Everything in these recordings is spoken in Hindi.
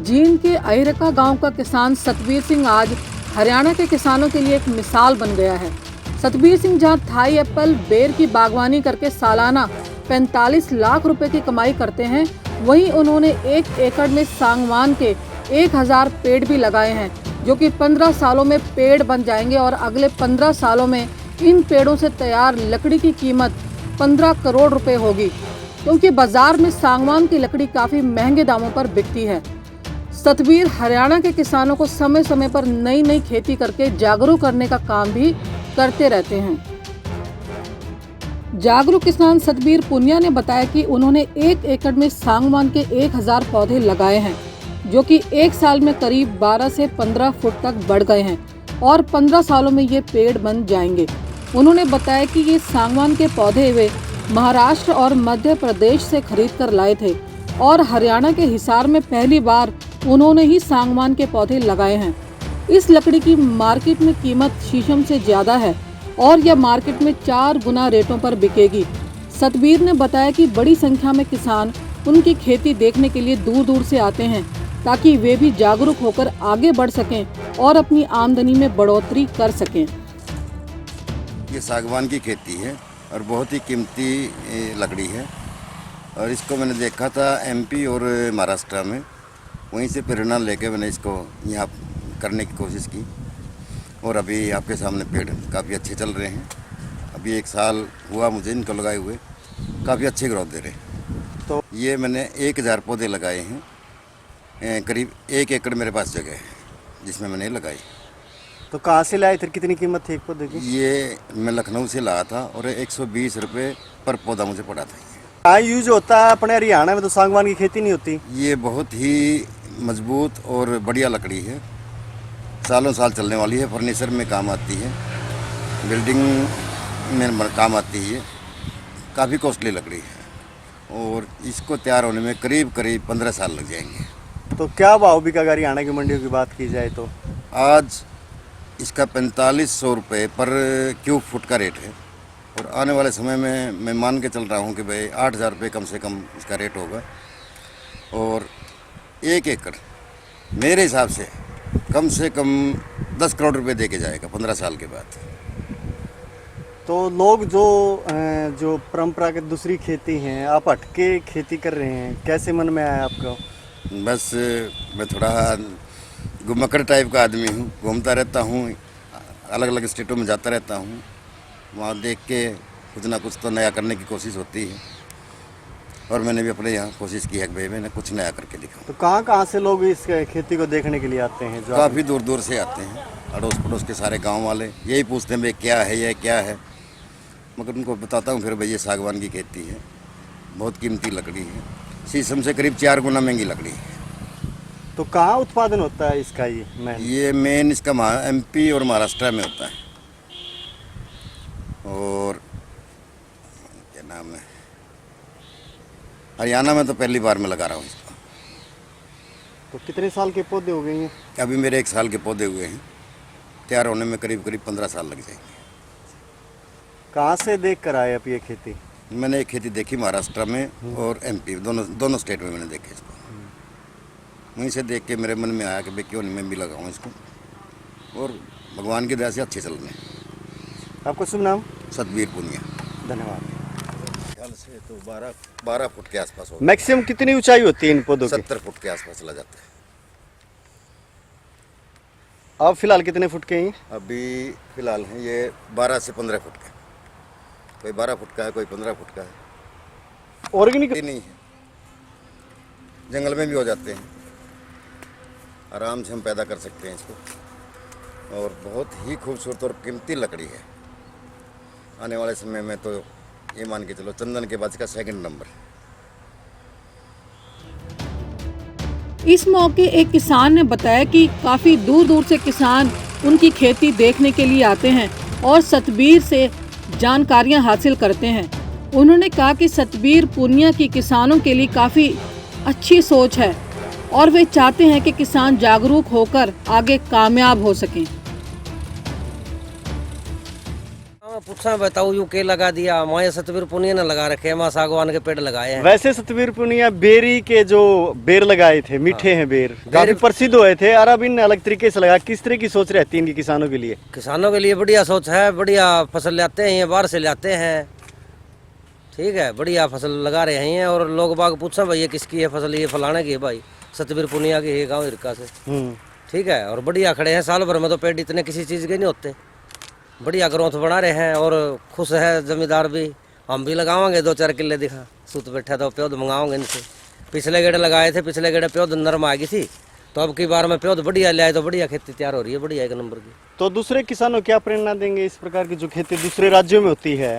जींद के अहिरका गांव का किसान सतबीर सिंह आज हरियाणा के किसानों के लिए एक मिसाल बन गया है। सतबीर सिंह जहां थाई एप्पल बेर की बागवानी करके सालाना 45 लाख रुपए की कमाई करते हैं, वहीं उन्होंने 1 एकड़ में सागवान के 1000 पेड़ भी लगाए हैं, जो कि 15 सालों में पेड़ बन जाएंगे और अगले 15 सालों में इन पेड़ों से तैयार लकड़ी की कीमत 15 करोड़ रुपए होगी, क्योंकि बाजार में सागवान की लकड़ी काफी महंगे दामों पर बिकती है। सतबीर हरियाणा के किसानों को समय समय पर नई नई खेती करके जागरूक करने का काम भी करते रहते हैं। जागरूक किसान सतबीर पुनिया ने बताया कि उन्होंने 1 एकड़ में सागवान के 1000 पौधे लगाए हैं, जो कि 1 साल में करीब 12 से 15 फुट तक बढ़ गए हैं और 15 सालों में ये पेड़ बन जाएंगे। उन्होंने बताया कि ये सागवान के पौधे वे महाराष्ट्र और मध्य प्रदेश से खरीद कर लाए थे और हरियाणा के हिसार में पहली बार उन्होंने ही सागवान के पौधे लगाए हैं। इस लकड़ी की मार्केट में कीमत शीशम से ज्यादा है और यह मार्केट में 4 गुना रेटों पर बिकेगी। सतबीर ने बताया कि बड़ी संख्या में किसान उनकी खेती देखने के लिए दूर दूर से आते हैं, ताकि वे भी जागरूक होकर आगे बढ़ सकें और अपनी आमदनी में बढ़ोतरी कर सकें। ये सागवान की खेती है और बहुत ही कीमती लकड़ी है और इसको मैंने देखा था एमपी और महाराष्ट्र में, वहीं से प्रेरणा लेके मैंने इसको यहाँ करने की कोशिश की और अभी आपके सामने पेड़ काफ़ी अच्छे चल रहे हैं। अभी 1 साल हुआ मुझे इनको लगाए हुए, काफ़ी अच्छे ग्रोथ दे रहे हैं। तो ये मैंने 1000 पौधे लगाए हैं, करीब 1 एकड़ मेरे पास जगह है जिसमें मैंने लगाई। तो कहाँ से लाए थे, कितनी कीमत थी एक पौधे की? ये मैं लखनऊ से लाया था और 120 रुपये पर पौधा मुझे पड़ा था। कहाँ यूज होता है? अपने हरियाणा में तो सागवान की खेती नहीं होती। ये बहुत ही मजबूत और बढ़िया लकड़ी है, सालों साल चलने वाली है, फर्नीचर में काम आती है, बिल्डिंग में काम आती है, काफ़ी कॉस्टली लकड़ी है और इसको तैयार होने में करीब 15 साल लग जाएंगे। तो क्या भाव बिका हरियाणा की मंडियों की बात की जाए तो? आज इसका 4500 रुपये पर क्यूब फुट का रेट है और आने वाले समय में मैं मान के चल रहा हूँ कि भाई 8000 रुपये कम से कम इसका रेट होगा और 1 एकड़ मेरे हिसाब से कम 10 करोड़ रुपए दे के जाएगा 15 साल के बाद। तो लोग जो परंपरागत दूसरी खेती हैं, आप हटके खेती कर रहे हैं, कैसे मन में आया आपको? बस मैं थोड़ा घुमक्कड़ टाइप का आदमी हूँ, घूमता रहता हूँ, अलग अलग स्टेटों में जाता रहता हूँ, वहाँ देख के कुछ ना कुछ तो नया करने की कोशिश होती है और मैंने भी अपने यहाँ कोशिश की है कि भाई मैंने कुछ नया करके दिखाऊं। तो कहाँ से लोग इस खेती को देखने के लिए आते हैं? जो काफ़ी दूर दूर से आते हैं, अड़ोस पड़ोस के सारे गांव वाले यही पूछते हैं भाई क्या है यह क्या है, मगर उनको बताता हूँ फिर भाई ये सागवान की खेती है, बहुत कीमती लकड़ी है, शीशम से करीब 4 गुना महंगी लकड़ी है। तो कहाँ उत्पादन होता है इसका? ये मेन इसका एमपी और महाराष्ट्र में होता है और क्या नाम है, हरियाणा में तो पहली बार मैं लगा रहा हूँ इसको। तो कितने साल के पौधे हो गए हैं? अभी मेरे 1 साल के पौधे हुए हैं, तैयार होने में करीब 15 साल लग जाएंगे। कहाँ से देख कर आए आप ये खेती? मैंने एक खेती देखी महाराष्ट्र में और एमपी, दोनों स्टेट में मैंने देखी इसको। वहीं से देख के मेरे मन में आया कि भाई क्यों नहीं मैं भी लगाऊँ इसको और भगवान की दया से अच्छे चल रहे हैं। आपका शुभ नाम? सतबीर पुनिया। धन्यवाद। ख्याल से तो 12 फुट के आसपास होगा। मैक्सिमम कितनी ऊंचाई होती है इन पौधों की? 70 फुट के आसपास चला जाता है। अब फिलहाल कितने फुट के हैं? अभी फिलहाल हैं ये 12 से 15 फुट का, कोई 12 फुट का है, कोई 15 फुट का है। ऑर्गेनिक नहीं है, जंगल में भी हो जाते हैं, आराम से हम पैदा कर सकते हैं इसको और बहुत ही खूबसूरत और कीमती लकड़ी है। आने वाले समय में तो ये मान के चलो चंदन के बाद इसका 2nd नंबर। इस मौके एक किसान ने बताया कि काफी दूर दूर से किसान उनकी खेती देखने के लिए आते हैं और सतबीर से जानकारियां हासिल करते हैं। उन्होंने कहा कि सतबीर पुनिया की किसानों के लिए काफी अच्छी सोच है और वे चाहते हैं कि किसान जागरूक होकर आगे कामयाब हो सकें। पूछा बताओ यू के लगा दिया, माया सतवीर पुनिया ने लगा रखे हैं, वहाँ सागवान के पेड़ लगाए हैं। वैसे सतवीर पुनिया बेरी के जो बेर लगाए थे, मीठे हैं बेर, काफी प्रसिद्ध हुए थे, और अब इन अलग तरीके से लगा। किस तरह की सोच रहती है इनकी किसानों के लिए? किसानों के लिए बढ़िया सोच है, बढ़िया फसल लाते हैं, ये बाहर से लाते हैं, ठीक है, बढ़िया फसल लगा रहे हैं। और लोग बाग पूछा भाई ये किसकी है फसल, ये फलाने की है भाई, सतवीर पुनिया की है, गाँव इरका से, ठीक है। और बढ़िया खड़े हैं, साल भर में तो पेड़ इतने किसी चीज़ के नहीं होते, बढ़िया ग्रोथ बना रहे हैं। और खुश है जमींदार भी, हम भी लगावांगे 2-4 किले दिखा सूत बैठा तो प्योद मंगाओगे इनसे। पिछले गेड़े लगाए थे, पिछले गेड़े प्योद नरम आ गई थी, तो अब की बार में प्योद बढ़िया ले आए तो बढ़िया खेती तैयार हो रही है, बढ़िया 1 नंबर की। तो दूसरे किसानों क्या प्रेरणा देंगे इस प्रकार की जो खेती दूसरे राज्यों में होती है?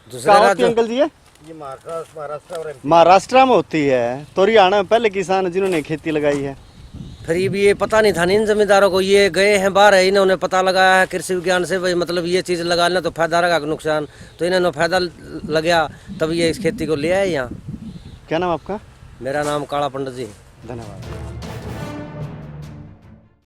दूसरे कहाँ होती राज्य है अंकल जी? ये महाराष्ट्र महाराष्ट्र में होती है, तो हरियाणा में पहले किसान जिन्होंने खेती लगाई है। फिर ये पता नहीं था इन जमींदारों को, ये गए हैं बाहर है, इन्होंने पता लगाया है कृषि विज्ञान से भाई मतलब ये चीज़ लगा लेना तो फायदा रहेगा कि नुकसान, तो इन्होंने फायदा लगा तब ये इस खेती को ले आए यहाँ। क्या नाम आपका? मेरा नाम काला पंडित जी। धन्यवाद।